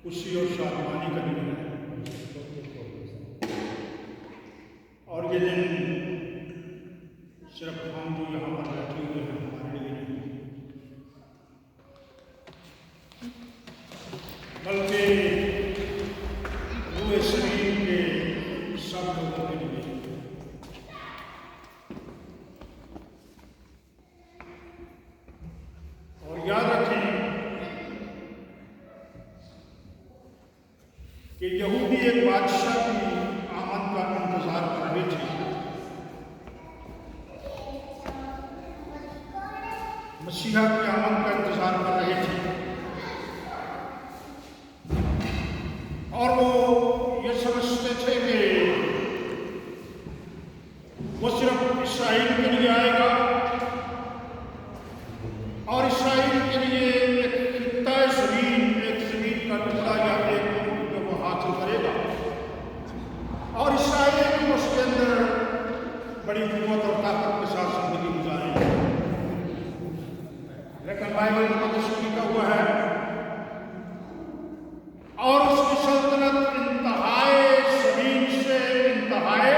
खुशी और शादमानी का दिन है और ये दिन सिर्फ हम जो यहाँ पर बैठे हुए हैं हमारे लिए नहीं, बल्कि पूरे शरीर के सब लोगों के लिए। और याद रखें कि यहूदी एक बादशाह की आमद का इंतजार कर रहे थे। मसीहा की आमद का इंतजार कर रहे थे और वो ये समझते थे कि वो सिर्फ इसराइल के लिए आएगा और इसराइल के लिए एक खित्ता ज़मीन, एक ज़मीन का टुकड़ा या एक जो वो हासिल करेगा और इसराइल उसके अंदर बड़ी हिम्मत और ताकत के साथ जिंदगी गुजारेगा। लेकिन बाइबल में लिखा हुआ है और उसकी सल्तनत इंतहाए ज़मीन से इंतहाए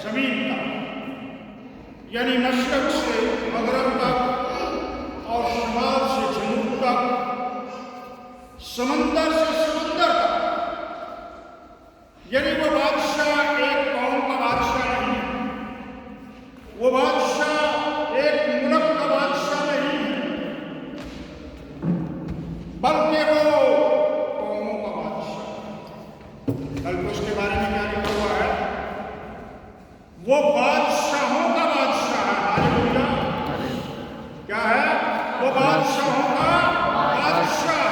ज़मीन तक, यानी मशरक़ से मगरब तक और शुमाल से जनूब तक, समंदर से समंदर तक, यानी वो बादशाह एक कौम का बादशाह नहीं है, वो बादशाह एक मुल्क का बादशाह नहीं है, बल्कि वो कौमों का बादशाह। कल उसके बारे में क्या लिखा हुआ है? वो बादशाहों का बादशाह है। हालेलुया! क्या है? वो बादशाहों का बादशाह।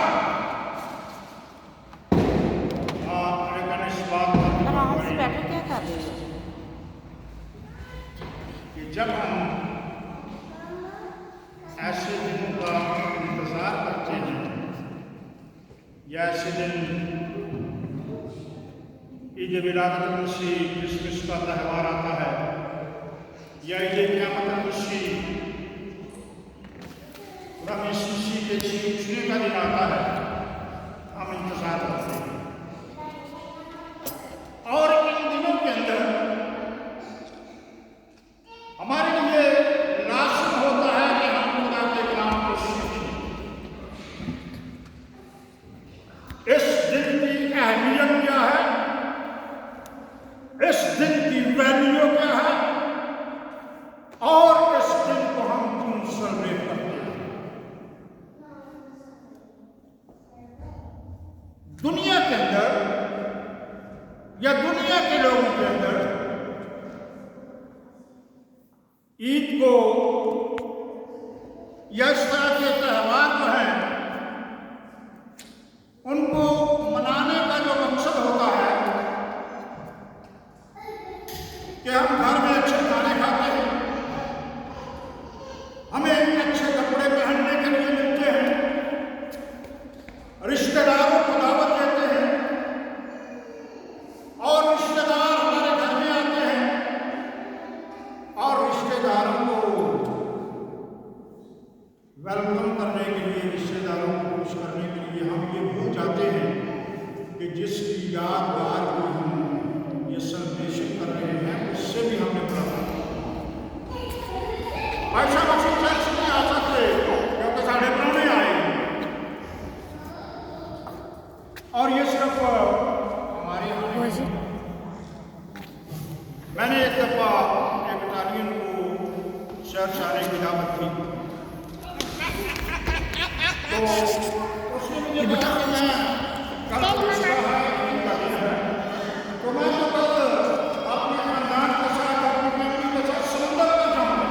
लेकिन इस बात पर कि जब हम ऐसे दिनों का इंतजार करते हैं या ऐसे दिन ईद विलादत मसीह क्रिसमस का त्यौहार आता है या ईद क़यामत मसीह रब यीशु मसीह के जी उठने का दिन आता है, हम इंतजार करते हैं। और इन दिनों के अंदर हमारे लिए लाज़िम होता है कि हम खुदा के कलाम को सीखें। इस दिन की अहमियत क्या है, इस दिन की वैल्यू क्या है और इस दिन को हम क्यों सेलिब्रेट करते हैं। दुनिया के अंदर या दुनिया के लोगों के अंदर ईद को या इस तरह के त्यौहार जो हैं उनको मनाने का जो मकसद होता है कि हम घर में अच्छे खाने खाते हैं, हमें अच्छे कपड़े पहनने के लिए मिलते हैं, रिश्तेदारों को दावत देते हैं और रिश्तेदार हमारे घर में आते हैं और रिश्तेदारों को वेलकम करने के लिए, रिश्तेदारों को खुश करने के लिए हम ये भूल जाते हैं कि जिसकी याद बार को हम ये सेलिब्रेशन कर रहे हैं उससे भी हमने पढ़ा। ऐसा मसीह चर्च नहीं आ सकते क्योंकि साढ़े प्राणे आए और ये सिर्फ हमारे यहाँ। मैंने एक दफ़ा एक इटालियन को चर्च आने की दावत दी तो उसने मुझे कहा कि मैं कल तो मैं तो कल अपने खानदान के साथ, अपनी फैमिली के साथ समुद्र में जाऊँगा।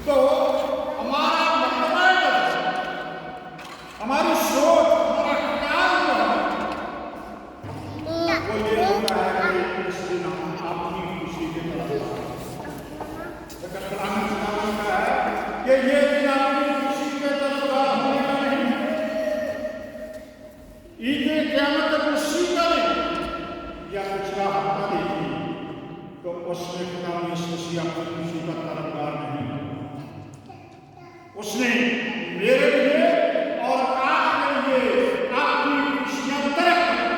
तो हमारा मतलब हमारी सोच, हमारा ख्याल जो है वो ये होता है कि इस दिन हम अपनी खुशी के तरफ लेकिन कलाम का है कि ये दिन अपनी खुशी के तरफ मेरे लिए और आपके लिए आपकी खुशियां तरक करें।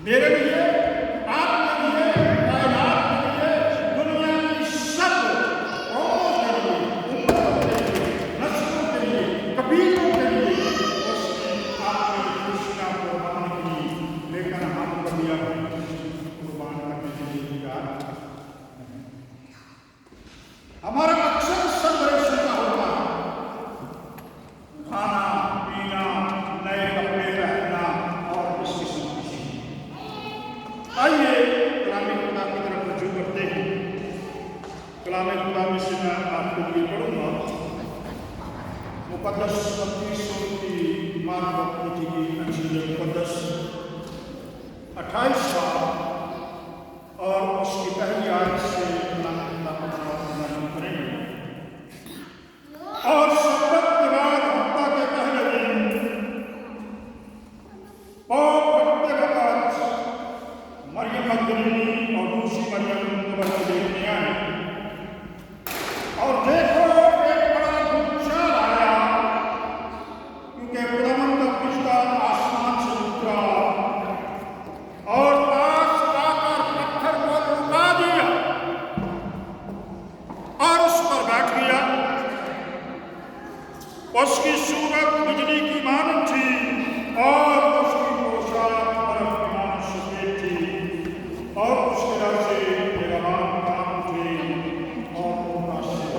मेरे लिए, आपके लिए, कायनात के लिए, दुनिया की सब कौमों के लिए, उम्मतों के लिए, नस्लों के लिए, कबीलों के लिए उसने आपकी खुशियां कुर्बान की, लेकिन हम कभी अपनी खुशी कुर्बान करने के लिए तैयार नहीं। हमारा मकसद सेलिब्रेशन का होता है, खाना पीना, नए कपड़े पहनना और इस किस्म की चीजें। आइए कलाम खुदा की तरफ रजू करते हैं। कलाम खुदा में से मैं आपके लिए पढ़ूंगा मुकद्दस 32 की मार्क की अंजील मुकद्दस 28 और उसकी पहली आयत से कलाम खुदा का वर्णन करेंगे। और सब्बत के बाद हफ्ता के पहले दिन पाँव फटते वक्त मरियम मगदलीनी और दूसरी मरियम कब्र को देखने आई और देखो एक बड़ा भूचाल आया, क्योंकि खुदावंद का फरिश्ता आसमान से उतरा और पास आकर पत्थर को रुका दिया और उस पर बैठ गया। उसकी सूरत बिजली की मानद थी और उसकी पोशाक बर्फ की मानद सफेद थी और उसके रंग से निरालान काम थे और उनका सिर।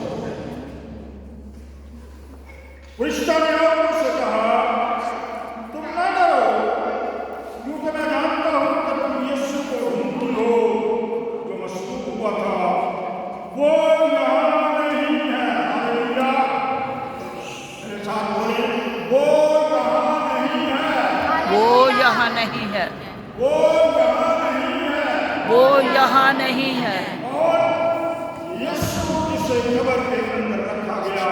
फरिश्ता ने और उससे कहा, तुम न डरो, क्योंकि मैं जानता हूं कि तुम यीशु को ढूंढती हो जो मसलूब हुआ था। वो यहाँ नहीं है। हालेलुया। मेरे साथ बोलिए, वो यहाँ नहीं है। वो यहाँ नहीं है। वो यहाँ नहीं है। वो यहाँ नहीं है। और यीशु जिसे कब्र के अंदर रखा गया,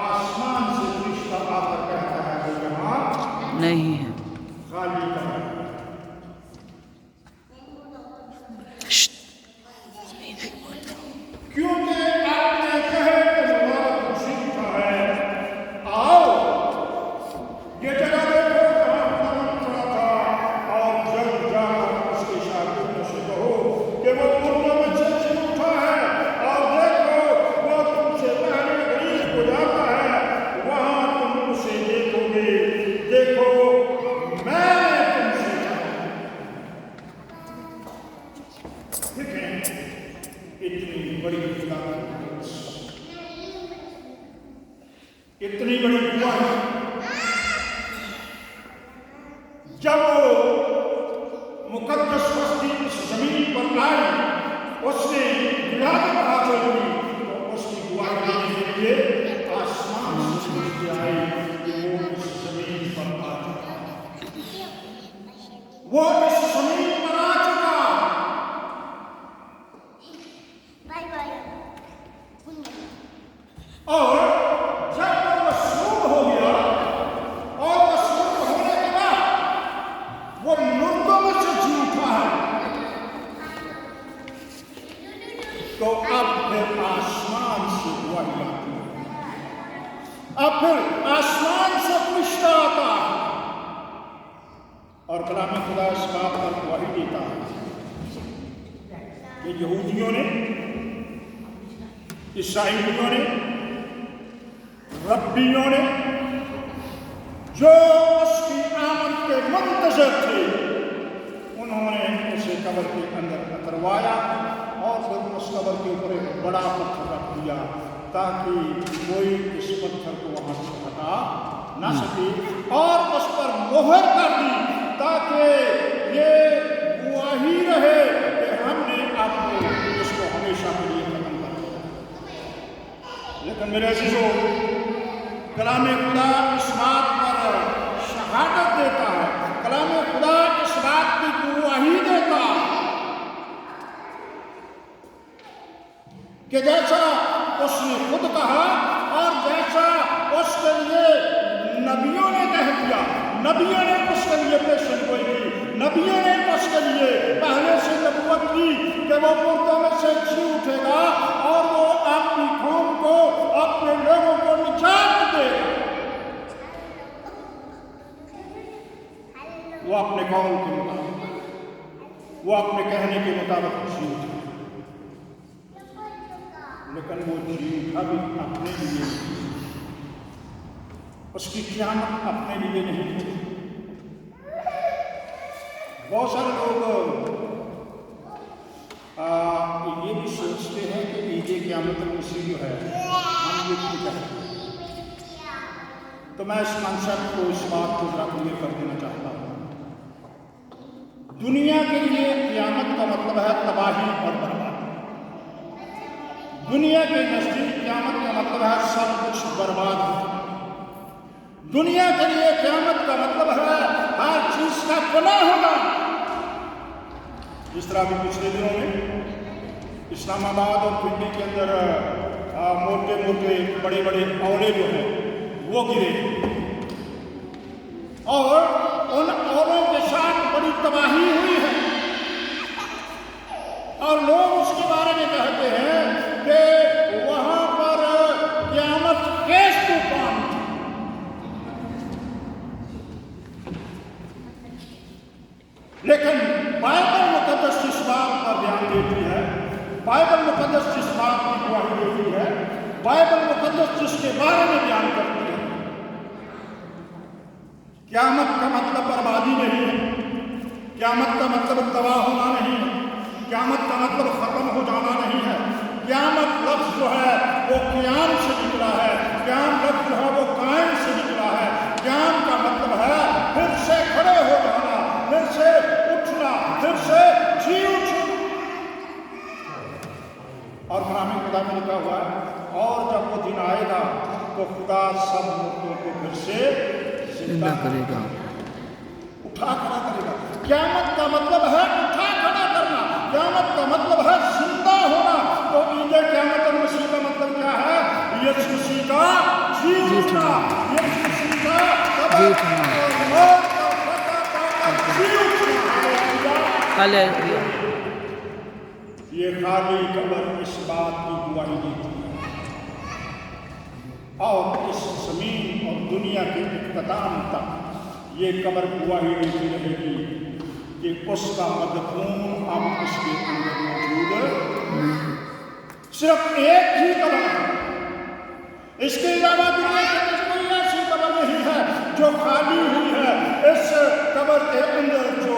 आसमान से फरिश्ता आकर कहता है वो यहाँ नहीं है। खाली कब्र। क्योंकि आपने कहे कि मुबारक मसीह का है, आओ ये जगह देखो जहाँ खुदावंद खड़ा था और जल्द जाकर उसके शागिर्दों से कहो कि वो मुर्दों में से जी उठा है और देखो वो तुमसे पहले गलील को जाता है, वहाँ तुम उसे देखोगे। देखो मैंने तुमसे कहा। देखें इतनी बड़ी खुदा इतनी बड़ी दुआ है। जब वो मुकद्दस हस्ती इस जमीन पर आई, उसने विलायत हासिल की तो उसकी दुआ देने के लिए आसमान से फरिश्ते आए कि वो इस जमीन पर आ चुका। वो इस जमीन पर आ चुका। और जब वो मसलूब हो गया और मसलूब होने के बाद वो मुर्दों में से जी उठा है, तो अब फिर आसमान से वही आती है। अब फिर आसमान से फरिश्ता आता है और कलाम खुदा इस बात पर वही देता है कि यहूदियों ने, ईसाइयों ने, रब्बियों ने जो उसकी आमद के मुंतज़र थे, उन्होंने उसे कब्र के अंदर उतरवाया और फिर उस कब्र के ऊपर एक बड़ा पत्थर रख दिया ताकि कोई इस पत्थर को वहां से हटा ना सके और उस पर मोहर कर दी ताकि ये गवाही रहे कि हमने आपको इसको हमेशा के लिए खत्म कर दिया। लेकिन मेरे अजीजों, कलाम खुदा इस बात पर शहादत देता है, कलाम खुदा इस बात की गवाही देता है कि जैसा उसने खुद कहा और जैसा उसके लिए नबियों ने कह दिया, नबियों ने उसके लिए पेशन गोई की, नबियों ने उसके लिए पहले से नबूवत की कि वो मुर्दों में से जी उठेगा और वो अपनी कौम को, अपने लोगों को वो अपने कौल के मुताबिक, वो अपने कहने के मुताबिक जी उठा, लेकिन वो जी उठा भी अपने लिए, उसकी क़यामत अपने लिए नहीं। बहुत सारे लोग ये भी सोचते हैं कि ईद क़यामत मसीह जो है हम ये क्यों कहते हैं। तो मैं इस कॉन्सेप्ट को, इस बात को जरा क्लियर कर देना चाहता हूँ। दुनिया के लिए क़यामत का मतलब है तबाही और बर्बादी। दुनिया के नज़दीक क़यामत का मतलब है सब कुछ बर्बाद हो। दुनिया के लिए क़यामत का मतलब है हर चीज का फना होना। जिस तरह अभी पिछले दिनों में इस्लामाबाद और पिंडी के अंदर मोटे मोटे बड़े बड़े औले जो हैं वो गिरे, और उन औलों के साथ बड़ी तबाही हुई है, और लोग उसके बारे में कहते हैं कि वहां पर क़यामत के तूफान। लेकिन बाइबल मुकद्दस जिस बात पर ध्यान देती है, बाइबल मुकद्दस जिस बात की गवाही देती है, बाइबल मुकद्दस जिसके बारे में बयान करती है, क़यामत का मतलब बर्बादी नहीं है, क़यामत का मतलब तबाह होना नहीं है, क़यामत का मतलब खत्म हो जाना नहीं है। क़यामत लफ्ज़ जो है वो क़याम से निकला है, क़याम लफ्ज़ जो है वो कायम से निकला है। क़याम का मतलब है फिर से खड़े हो जाना, फिर से उठना, फिर से जी उठना। और कलाम खुदा में लिखा हुआ है, और जब वो दिन आएगा तो खुदा सब मुर्दों को फिर से जिंदा करेगा, उठा खड़ा करेगा। क़यामत का मतलब है उठा खड़ा करना, क़यामत का मतलब है जिंदा होना। तो ईद क़यामत मसीह का मतलब क्या है? यीशु मसीह का जी उठना, यीशु मसीह का जी उठना। हालेलुया। ये खाली कब्र इस बात की गवाही देती है, और इस ज़मीन और दुनिया के इख्तिताम तक ये कब्र गवाही देती रहेगी कि उसका मदफून अब उसके अंदर मौजूद। सिर्फ एक ही कब्र है, इसके अलावा दुनिया के अंदर कोई ऐसी कब्र नहीं है जो खाली हुई है। इस कब्र के अंदर जो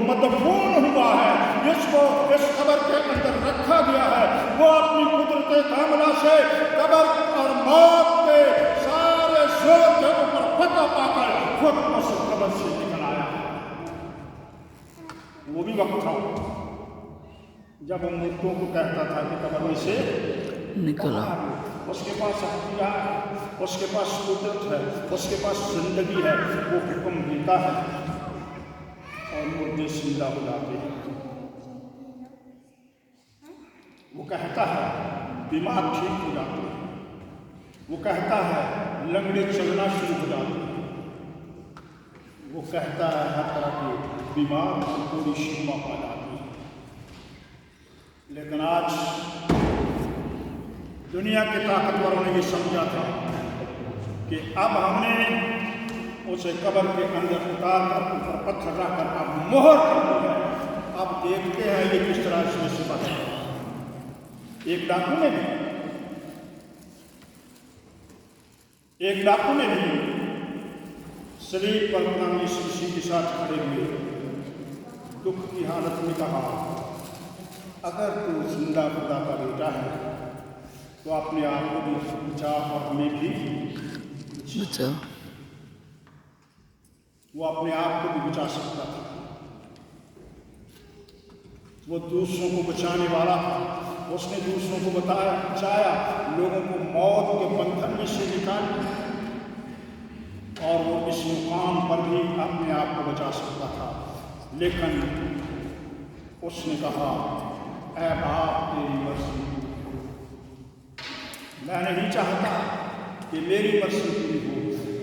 मदफून हुआ है, जिसको इस कब्र के अंदर रखा गया है, वो अपनी कुदरत कामिला से कब्र और मौत के सारे जोर के ऊपर फतह पाकर खुद उस कब्र से निकल आया। वो भी वक्त था जब हम मुर्दों को कहता था कि कब्र में से निकला। उसके पास हथियार है, उसके पास कुदरत है, उसके पास जिंदगी है, वो हुक्म देता है और मुर्दे जिंदा हो जाते हैं। वो कहता है बीमार ठीक हो जाते हैं, वो कहता है लंगड़े चलना शुरू हो जाते हैं, वो कहता है हर तरह के बीमार पूरी शिफा पा जाती है। लेकिन आज दुनिया के ताकतवरों ने ये समझा था कि अब हमने उसे कब्र के अंदर उतार कर ऊपर पत्थर रख कर अब मोहर कर दी है। अब देखते हैं ये किस तरह इसमें से बचा। एक डाकू ने भी शरीर पर अपना यीशु मसीह के साथ खड़े हुए दुख की हालत में कहा, अगर तू जिंदा खुदा का बेटा है तो अपने आप को भी बचा और हमें भी बचा। वो अपने आप को भी बचा सकता था, वो दूसरों को बचाने वाला था। उसने दूसरों को बचाया, लोगों को मौत के बंधन में से निकाला, और वो इस मुकाम पर भी अपने आप को बचा सकता था। लेकिन उसने कहा, ऐ बाप तेरी मर्जी, मैं नहीं चाहता कि मेरी मर्जी पूरी हो,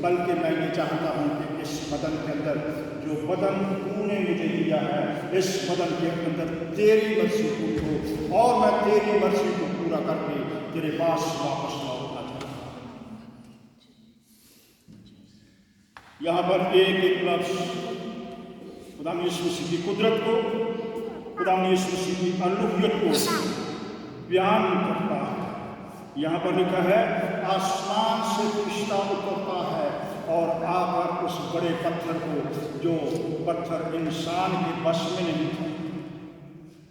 बल्कि मैं ये चाहता हूँ कि इस बदन के अंदर जो बदन तूने मुझे दिया है, इस बदन के अंदर तेरी मर्जी पूरी हो, और मैं तेरी मर्जी को पूरा करके तेरे पास वापस लौटना चाहता हूँ। यहाँ पर एक एक लफ्ज़ खुदा यीशु मसीह की कुदरत को, खुदा यीशु मसीह की अलूहियत को बयान करता है। यहाँ पर लिखा है आसमान से फरिश्ता उतरता है और आकर उस बड़े पत्थर को, जो पत्थर इंसान के बस में नहीं था,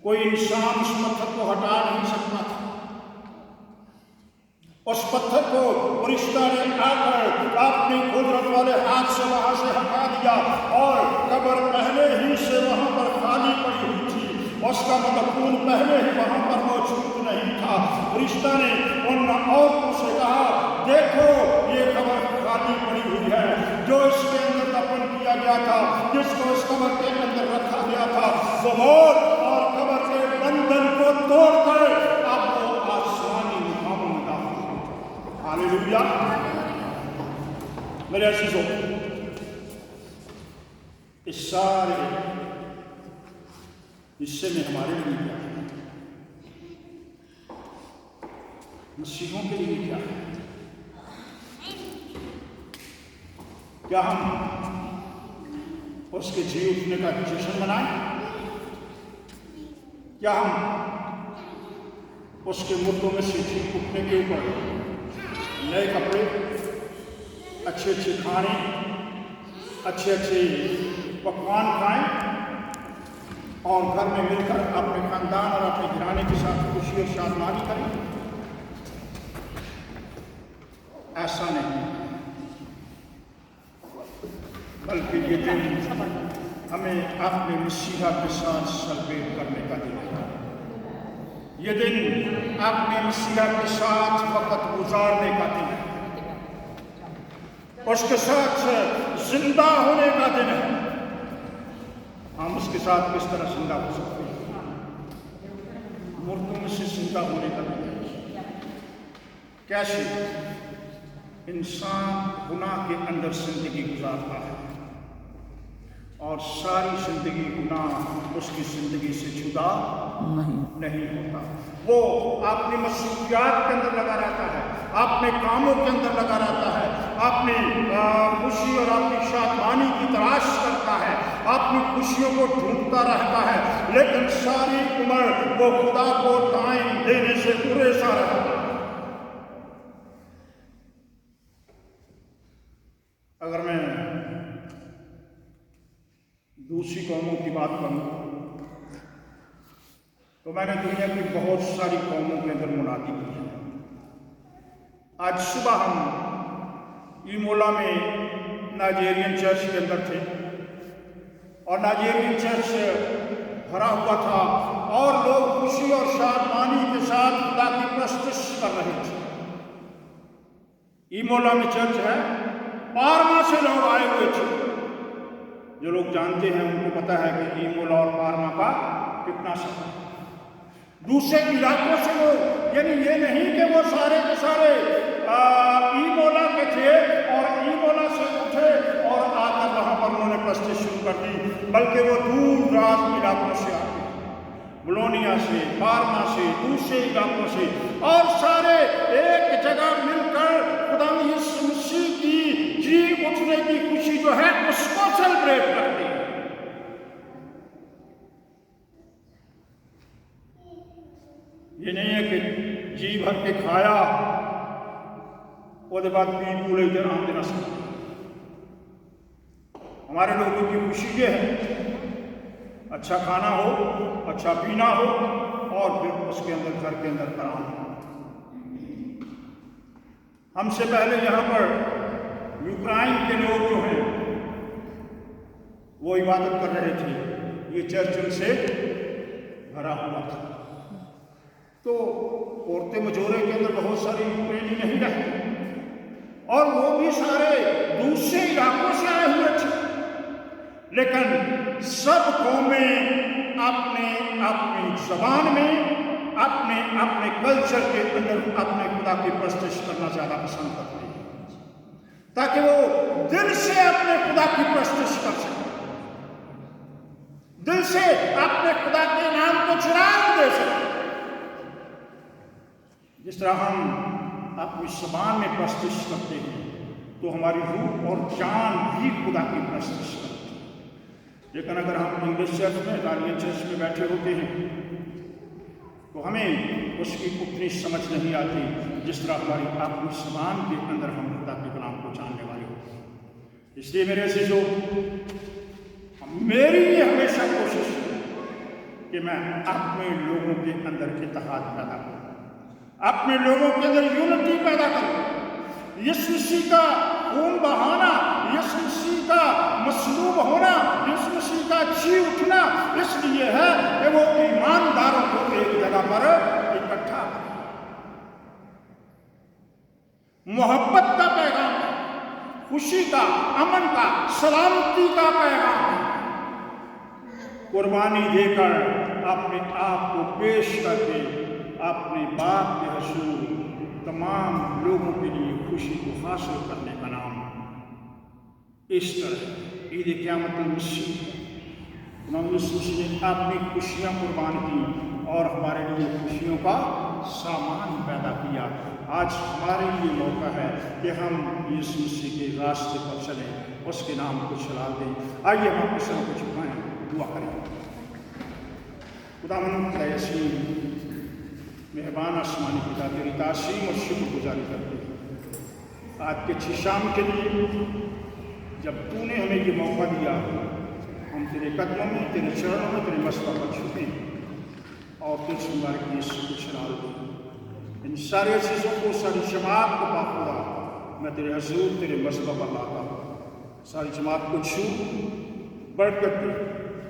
कोई इंसान उस पत्थर को हटा नहीं सकता था, उस पत्थर को फरिश्ता ने आकर अपनी कुदरत वाले हाथ से वहां से हटा दिया और कब्र पहले ही से वहां पर खाली पड़ी हुई थी, उसका मदफून पहले ही वहां पर मौजूद नहीं था। फरिश्ता ने उन औरतों से कहा, देखो ये कब्र खाली पड़ी हुई है, जो इसके अंदर दफन किया गया था, जिसको इस कब्र के अंदर रखा गया था, वो मौत और कब्र के बंधन को तोड़कर अब वो आसमानी मुकाम में दाखिल हुआ। हालेलुया। मेरे अजीजों, इस सारे हिस्से में हमारे लिए क्या है, मसीहों के लिए क्या है? क्या हम उसके जी उठने का जश्न मनाएं? क्या हम उसके मुर्दों में से जी उठने के ऊपर नए कपड़े, अच्छे अच्छे खाने, अच्छे अच्छे पकवान खाएं और घर में मिलकर अपने खानदान और अपने घराने के साथ खुशी और शादमानी करें? ऐसा नहीं, बल्कि ये दिन हमें अपने मसीहा के साथ सेलिब्रेट करने का दिन है। ये दिन अपने मसीहा के साथ वक्त गुजारने का दिन है, उसके साथ जिंदा होने का दिन है। हम उसके साथ किस तरह जिंदा हो सकते हैं? मुर्दों में से जिंदा होने का दिन है। कैसे? इंसान गुनाह के अंदर जिंदगी गुजारता है और सारी जिंदगी गुनाह उसकी जिंदगी से जुदा नहीं होता। वो अपनी मसरूफियात के अंदर लगा रहता है, अपने कामों के अंदर लगा रहता है, अपनी खुशी और अपनी शादमानी की तलाश करता है, अपनी खुशियों को ढूंढता रहता है, लेकिन सारी उम्र वो खुदा को टाइम देने से गुरेजा रहता है। अगर मैं दूसरी कौमों की बात करूं तो मैंने दुनिया की बहुत सारी कौमों के अंदर मुनादी की है। आज सुबह हम ईमोला में नाइजेरियन चर्च के अंदर थे और नाइजेरियन चर्च भरा हुआ था और लोग खुशी और शादमानी के साथ खुदा की प्रस्तुति कर रहे थे। ईमोला में चर्च है, पारमा से लोग आए हुए थे। जो लोग जानते हैं उनको पता है कि ईमोला और पारमा का कितना सफर है। दूसरे इलाकों से लोग, यानी ये नहीं कि वो सारे के सारे ईमोला के थे और ईमोला से उठे और आकर वहां पर उन्होंने प्रस्तुति शुरू कर दी, बल्कि वो दूर दराज इलाकों से आते, बोलोनिया से, पारमा से, दूसरे इलाकों से, और सारे एक जगह मिलकर खुदा यीशु मसीह की जी उठने की खुशी जो है उसको सेलिब्रेट करते हैं। ये नहीं है कि जी भर के खाया उसके बाद पी पूरे इधर आम देना सकते। हमारे लोगों की खुशी ये है, अच्छा खाना हो, अच्छा पीना हो और फिर उसके अंदर घर के अंदर आराम हो। हमसे पहले यहाँ पर यूक्रेन के लोग जो हैं वो इबादत कर रहे थे, ये चर्च उनसे भरा हुआ था। तो औरतें मजोरे के अंदर बहुत सारी यूक्रेनी नहीं रहती और वो भी सारे दूसरे इलाकों से आए हुए थे, लेकिन सब कौमें अपने अपनी जबान में, अपने अपने कल्चर के अंदर अपने खुदा की प्रस्तुति करना ज्यादा पसंद करते हैं, ताकि वो दिल से अपने खुदा की प्रस्तुति कर सके, दिल से अपने खुदा के नाम को चिराग दे सके। जिस तरह हम अपनी ज़बान में प्रस्तुति करते हैं तो हमारी रूह और जान भी खुदा की प्रस्तुति करती है। لیکن اگر ہم انگلش چرچ میں اٹالین چرچ میں بیٹھے ہوتے ہیں تو ہمیں اس کی اتنی سمجھ نہیں آتی جس طرح ہماری اپنی زبان کے اندر ہم خدا کے کلام کو جاننے والے ہوتے ہیں۔ اس لیے میرے عزیزو، میری یہ ہمیشہ کوشش ہے کہ میں اپنے لوگوں کے اندر اتحاد پیدا کروں، اپنے لوگوں کے اندر یونٹی پیدا کروں۔ یسوع مسیح کا خون بہانا، یسوع مسیح کا مصلوب ہونا، یسوع مسیح کا جی اٹھنا اس لیے ہے کہ وہ ایمانداروں کو ایک جگہ پر اکٹھا کرے۔ محبت کا پیغام ہے، خوشی کا، امن کا، سلامتی کا پیغام ہے۔ قربانی دے کر اپنے آپ کو پیش کر کے اپنے باپ کے حضور تمام لوگوں کے لیے خوشی کو حاصل کرنے کا نام ایسٹر ہے، عید قیامت المسیح ہے۔ امام یسوع مسیح نے اپنی خوشیاں قربان کی اور ہمارے لیے خوشیوں کا سامان پیدا کیا۔ آج ہمارے لیے موقع ہے کہ ہم یسوع مسیح کے راستے پر چلیں، اس کے نام کو چلا دیں۔ آئیے ہم اپنے سر کو جھکائیں، دعا کریں۔ خداوند یسوع مہربان آسمانی پتا، تیری تعظیم اور شکر گزاری کرتے ہیں آج کے اچھی شام کے لیے، جب تو نے ہمیں یہ موقع دیا ہم تیرے قدموں میں، تیرے چرنوں میں، تیرے مصباح پر جھکیں اور تجھ مبارک کی اس کو چلا دیں۔ ان سارے چیزوں کو، ساری جماعت کو باخدا میں تیرے حضور، تیرے مصباح پر لاتا ہوں۔ ساری جماعت کو چھو برکت دے،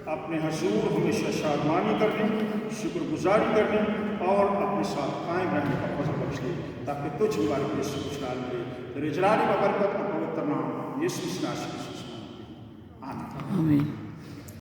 اپنے حضور ہمیشہ شادمانی کرنے، شکر گزاری کرنے اور اپنے ساتھ قائم رہنے کا فضل بخش دے، تاکہ تجھ مبارک کی اس کو چلا ملے۔ تیرے جلال و برکت اور پوتر نام یسوع مسیح کے آمین۔ آمین۔